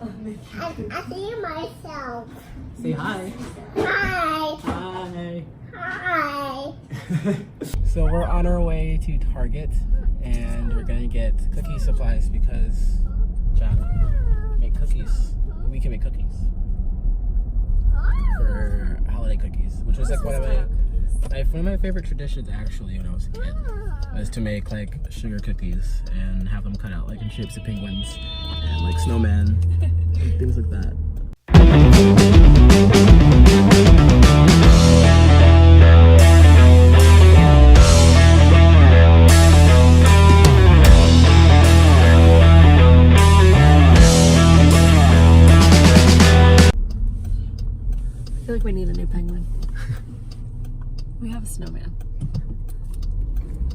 I see myself. Say hi. Hi. Hi. Hi. So we're on our way to Target and we're gonna get cookie supplies because Jack can make cookies. We can make cookies for holiday cookies, which was like one of my favorite traditions actually when I was a kid, was to make like sugar cookies and have them cut out like in shapes of penguins and like snowmen and things like that. I feel like we need a new penguin. We have a snowman.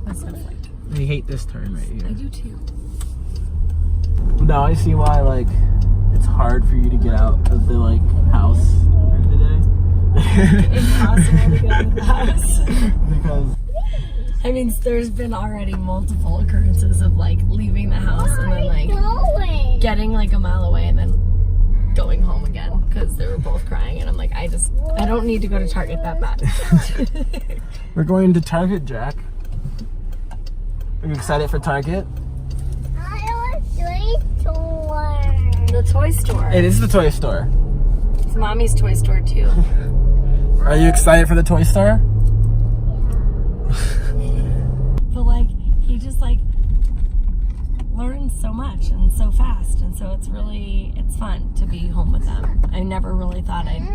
A snowflake. I hate this turn right here. I do too. Now I see why like it's hard for you to get out of the like house during the day. Impossible to get out of the house. Because I mean, there's been already multiple occurrences of like leaving the house and then like getting like a mile away and then going home again because they were both crying and I'm like, I don't need to go to Target that bad. we're going to Target, Jack. Are you excited for Target? The toy store. It is the toy store. It's Mommy's toy store too. Are you excited for the toy store? But like, he just like learns so much and so fast, and so it's fun to be home with them. I never really thought I'd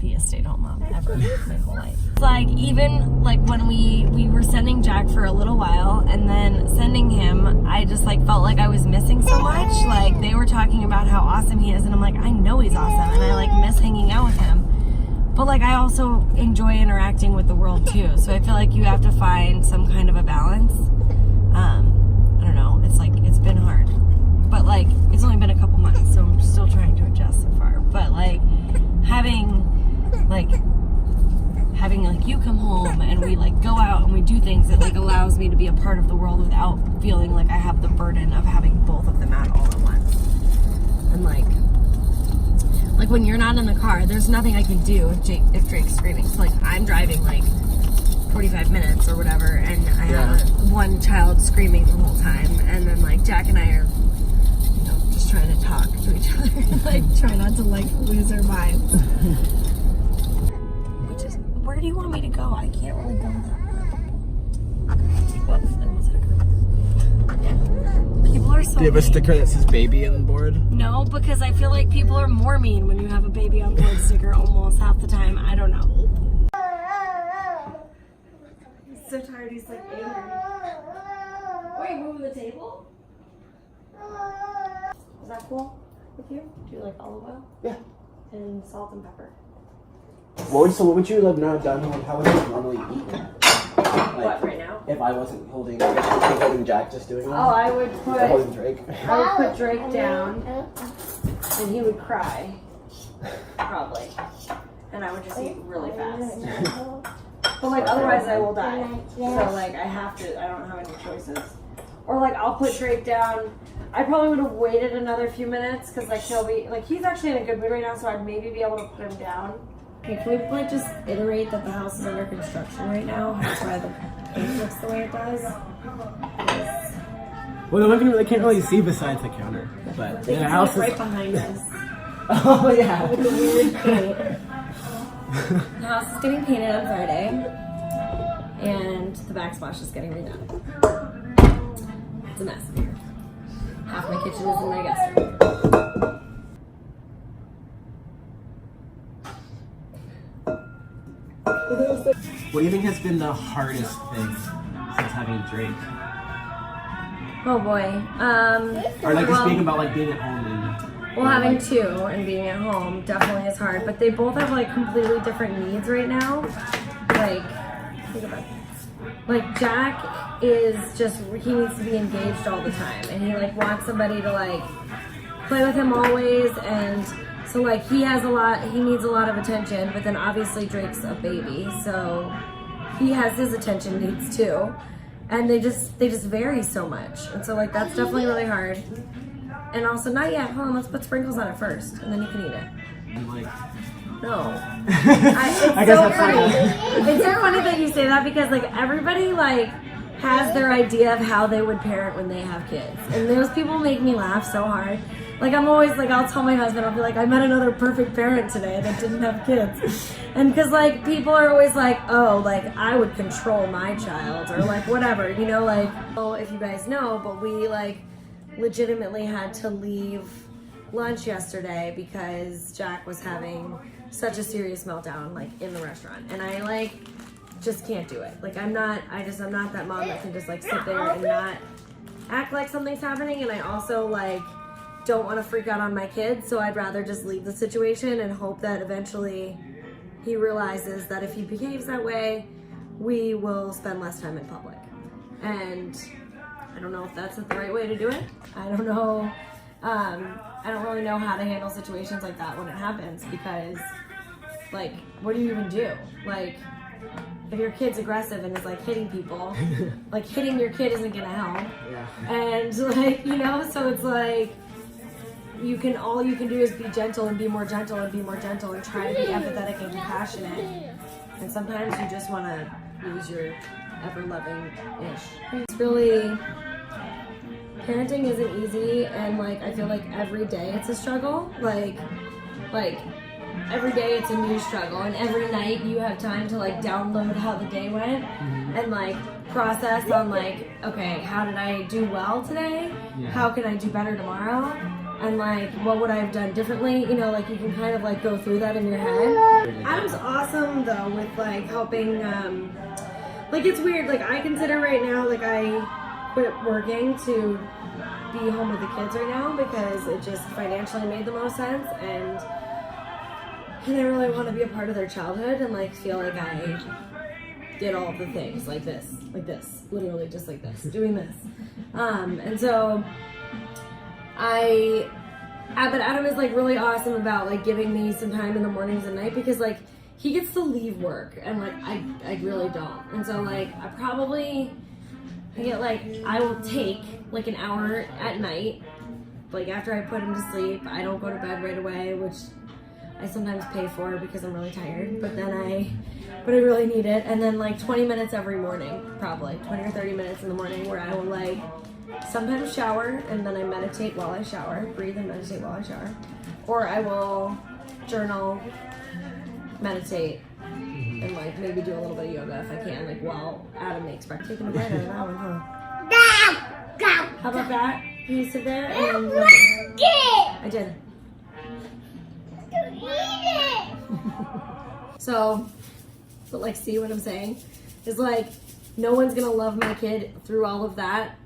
be a stay-at-home mom ever my whole life. It's like, even like when we were sending Jack for a little while and then sending him, I just like felt like I was missing so much. Like they were talking about how awesome he is and I'm like, I know he's awesome and I like miss hanging out with him. But like I also enjoy interacting with the world too. So I feel like you have to find some kind of a balance. I don't know, it's like, it's been hard. But like, it's only been a couple months, so I'm still trying to adjust so far. But like, having you come home and we like go out and we do things that like allows me to be a part of the world without feeling like I have the burden of having both of them out all at once. And like when you're not in the car, there's nothing I can do if Drake's screaming. So like I'm driving like 45 minutes or whatever, and I have one child screaming the whole time, and then like Jack and I are, you know, just trying to talk to each other, like try not to like lose our minds. Which is, where do you want me to go? I can't really go that. People are so Do you have a mean. sticker that says baby on board? No, because I feel like people are more mean when you have a baby on board sticker almost half the time. I don't know. He's so tired, he's like angry. Oh, you moving the table? Is that cool with you? Do you like olive oil? Yeah. And salt and pepper. What would you have not done? How would you normally eat? Like, What, right now? If I wasn't holding Jack, just doing that? Oh, I would Holding Drake. I would put Drake down and he would cry. Probably. And I would just eat really fast. But like otherwise I will die. So like I don't have any choices. Or like I'll put Drake down. I probably would have waited another few minutes because like he'll be like, he's actually in a good mood right now, so I'd maybe be able to put him down. Okay, can we like just iterate that the house is under construction right now? That's why the paint looks the way it does. Well, they can't really see besides the counter. But The house is right behind us. Oh yeah. With the weird paint. The house is getting painted on Friday, and the backsplash is getting redone. It's a mess in here. Half my kitchen is in my guest room. What do you think has been the hardest thing since having Drake? Oh boy. Or like just being about like being at home and Well, having two and being at home definitely is hard, but they both have like completely different needs right now. Like, think about it. Like Jack is just, he needs to be engaged all the time, and he like wants somebody to like play with him always, and so like he needs a lot of attention, but then obviously Drake's a baby, so he has his attention needs too, and they just vary so much, and so like that's definitely really hard. And also, not yet. Hold on, let's put sprinkles on it first, and then you can eat it. Like, No. I guess that's funny. funny. It's so funny that you say that because like everybody like has their idea of how they would parent when they have kids, and those people make me laugh so hard. Like I'm always like, I'll tell my husband, I'll be like, I met another perfect parent today that didn't have kids. And because like people are always like, oh, like I would control my child or like whatever, you know, like, oh, if you guys know, but we like legitimately had to leave lunch yesterday because Jack was having such a serious meltdown like in the restaurant. And I like just can't do it. Like I'm not that mom that can just like sit there and not act like something's happening. And I also like don't want to freak out on my kids, so I'd rather just leave the situation and hope that eventually he realizes that if he behaves that way, we will spend less time in public. And I don't know if that's the right way to do it. I don't know. I don't really know how to handle situations like that when it happens because, like, what do you even do? Like, if your kid's aggressive and is like hitting people, like hitting your kid isn't gonna help. Yeah. And like, you know, so it's like all you can do is be gentle and be more gentle and be more gentle and try to be empathetic and compassionate. And sometimes you just want to use your ever-loving-ish. It's really, parenting isn't easy, and like I feel like every day it's a struggle. Like every day it's a new struggle, and every night you have time to like download how the day went and like process on like, okay, how did I do well today? Yeah. How can I do better tomorrow? And like, what would I have done differently? You know, like you can kind of like go through that in your head. Adam's awesome though with like helping, like it's weird, like I consider right now, like I quit working to be home with the kids right now because it just financially made the most sense, and I really want to be a part of their childhood and like feel like I did all of the things like this, literally just like this, doing this. And so but Adam is like really awesome about like giving me some time in the mornings and night because like he gets to leave work and like I really don't. And so like I will take like an hour at night, like after I put him to sleep. I don't go to bed right away, which I sometimes pay for because I'm really tired, but I really need it. And then like 20 minutes every morning, probably 20 or 30 minutes in the morning where I will like sometimes shower and then I meditate while I shower, breathe and meditate while I shower. Or I will journal, meditate, and like maybe do a little bit of yoga if I can, like while Adam makes breakfast. Taking a bite out of that one, huh? How about that? Can you sit there and I did. So, but like, see what I'm saying? Is like, no one's gonna love my kid through all of that.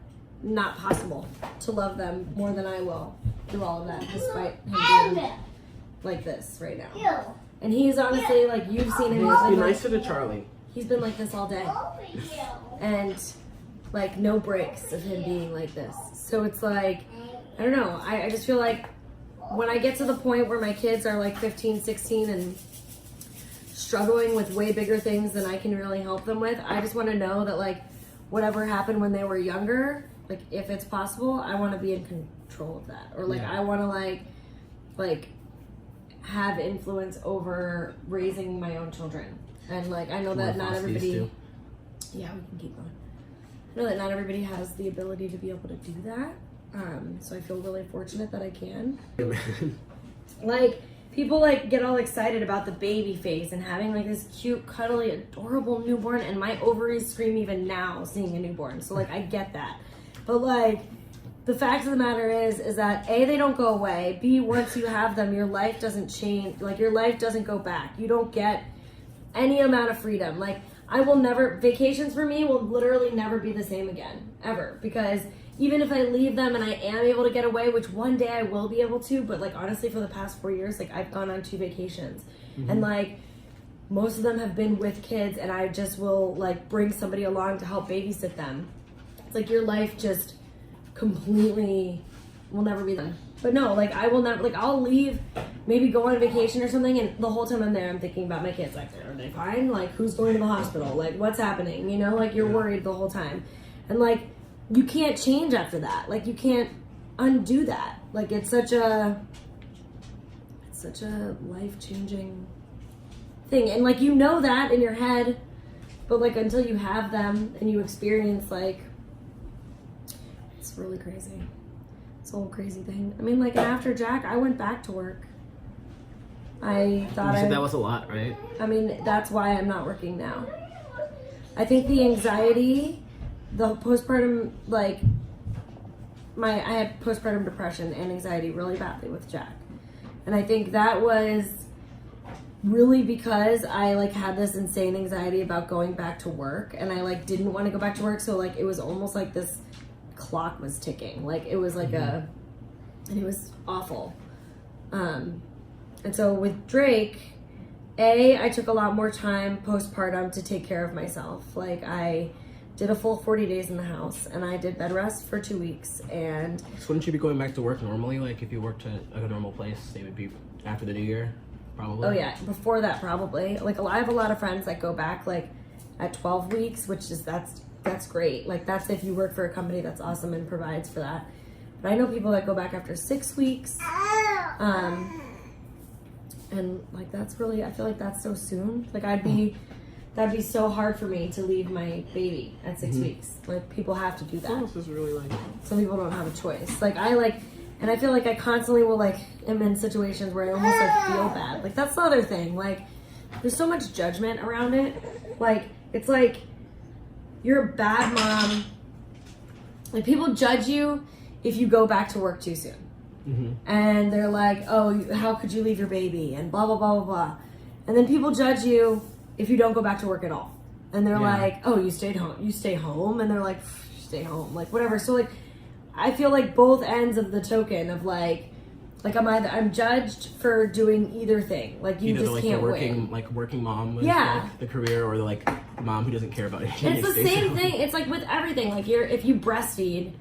Not possible to love them more than I will through all of that, despite him being like this right now. And he's honestly, like, you've seen him. Be nicer to Charlie. He's been like this all day. And, like, no breaks of him being like this. So it's like, I don't know. I just feel like when I get to the point where my kids are like 15, 16 and struggling with way bigger things than I can really help them with, I just want to know that, like, whatever happened when they were younger, like, if it's possible, I want to be in control of that. Or, like, I want to, like, have influence over raising my own children. And, like, I know that not everybody... Yeah, we can keep going. I know that not everybody has the ability to be able to do that. So I feel really fortunate that I can. Like, people, like, get all excited about the baby phase and having, like, this cute, cuddly, adorable newborn, and my ovaries scream even now seeing a newborn. So, like, I get that. But, like, the fact of the matter is that A, they don't go away. B, once you have them, your life doesn't change. Like, your life doesn't go back. You don't get any amount of freedom. Like, vacations for me will literally never be the same again, ever. Because even if I leave them and I am able to get away, which one day I will be able to, but, like, honestly, for the past 4 years, like, I've gone on 2 vacations. Mm-hmm. And, like, most of them have been with kids, and I just will, like, bring somebody along to help babysit them. It's like your life just completely will never be done. But no, like, I will never, like, I'll leave, maybe go on a vacation or something, and the whole time I'm there, I'm thinking about my kids. Like, are they fine? Like, who's going to the hospital? Like, what's happening? You know, like, you're worried the whole time. And, like, you can't change after that. Like, you can't undo that. Like it's such a life-changing thing. And like, you know that in your head, but like until you have them and you experience, like, it's really crazy. It's a whole crazy thing. I mean, like after Jack, I went back to work. I thought You said that was a lot, right? I mean, that's why I'm not working now. I think the anxiety, the postpartum, like, I had postpartum depression and anxiety really badly with Jack. And I think that was really because I, like, had this insane anxiety about going back to work. And I, like, didn't want to go back to work. So, like, it was almost like this clock was ticking. Like, it was like and it was awful. And so with Drake, I took a lot more time postpartum to take care of myself. Like, I did a full 40 days in the house, and I did bed rest for 2 weeks. And So wouldn't you be going back to work normally? Like, if you worked at a normal place, it would be after the new year, probably? oh yeah, before that probably. Like, I have a lot of friends that go back like at 12 weeks, which is that's great. Like, that's if you work for a company that's awesome and provides for that. But I know people that go back after 6 weeks. And like, that's really, I feel like that's so soon. Like, that'd be so hard for me to leave my baby at 6 weeks. Like, people have to do that. This is really like... Some people don't have a choice. Like, and I feel like I constantly will, like, am in situations where I almost, like, feel bad. Like, that's the other thing. Like, there's so much judgment around it. Like, it's like, you're a bad mom. Like, people judge you if you go back to work too soon. And they're like, oh, how could you leave your baby? And blah, blah, blah, blah, blah. And then people judge you if you don't go back to work at all. And they're like, oh, you stayed home. You stay home. And they're like, stay home. Like, whatever. So, like, I feel like both ends of the token of, like I'm judged for doing either thing. Like, you just can't win. Like, working mom with like, the career, or the, like, mom who doesn't care about anything. It's the same thing. It's like with everything. Like, if you breastfeed,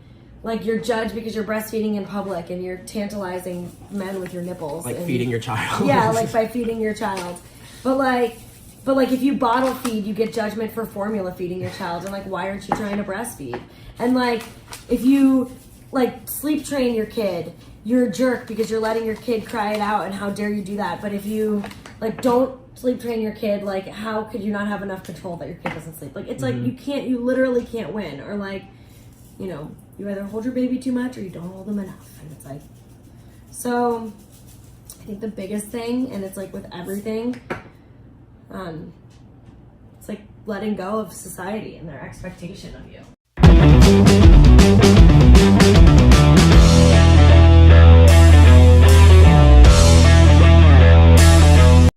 like, you're judged because you're breastfeeding in public and you're tantalizing men with your nipples. Like, and, feeding your child. Yeah, like, by feeding your child. But like, if you bottle feed, you get judgment for formula feeding your child. And, like, why aren't you trying to breastfeed? And, like, if you, like, sleep train your kid, you're a jerk because you're letting your kid cry it out, and how dare you do that. But if you, like, don't sleep train your kid, like, how could you not have enough control that your kid doesn't sleep? Like, it's like, you literally can't win. Or, like, you know, you either hold your baby too much or you don't hold them enough. And it's like, so I think the biggest thing, and it's like with everything, it's like letting go of society and their expectation of you.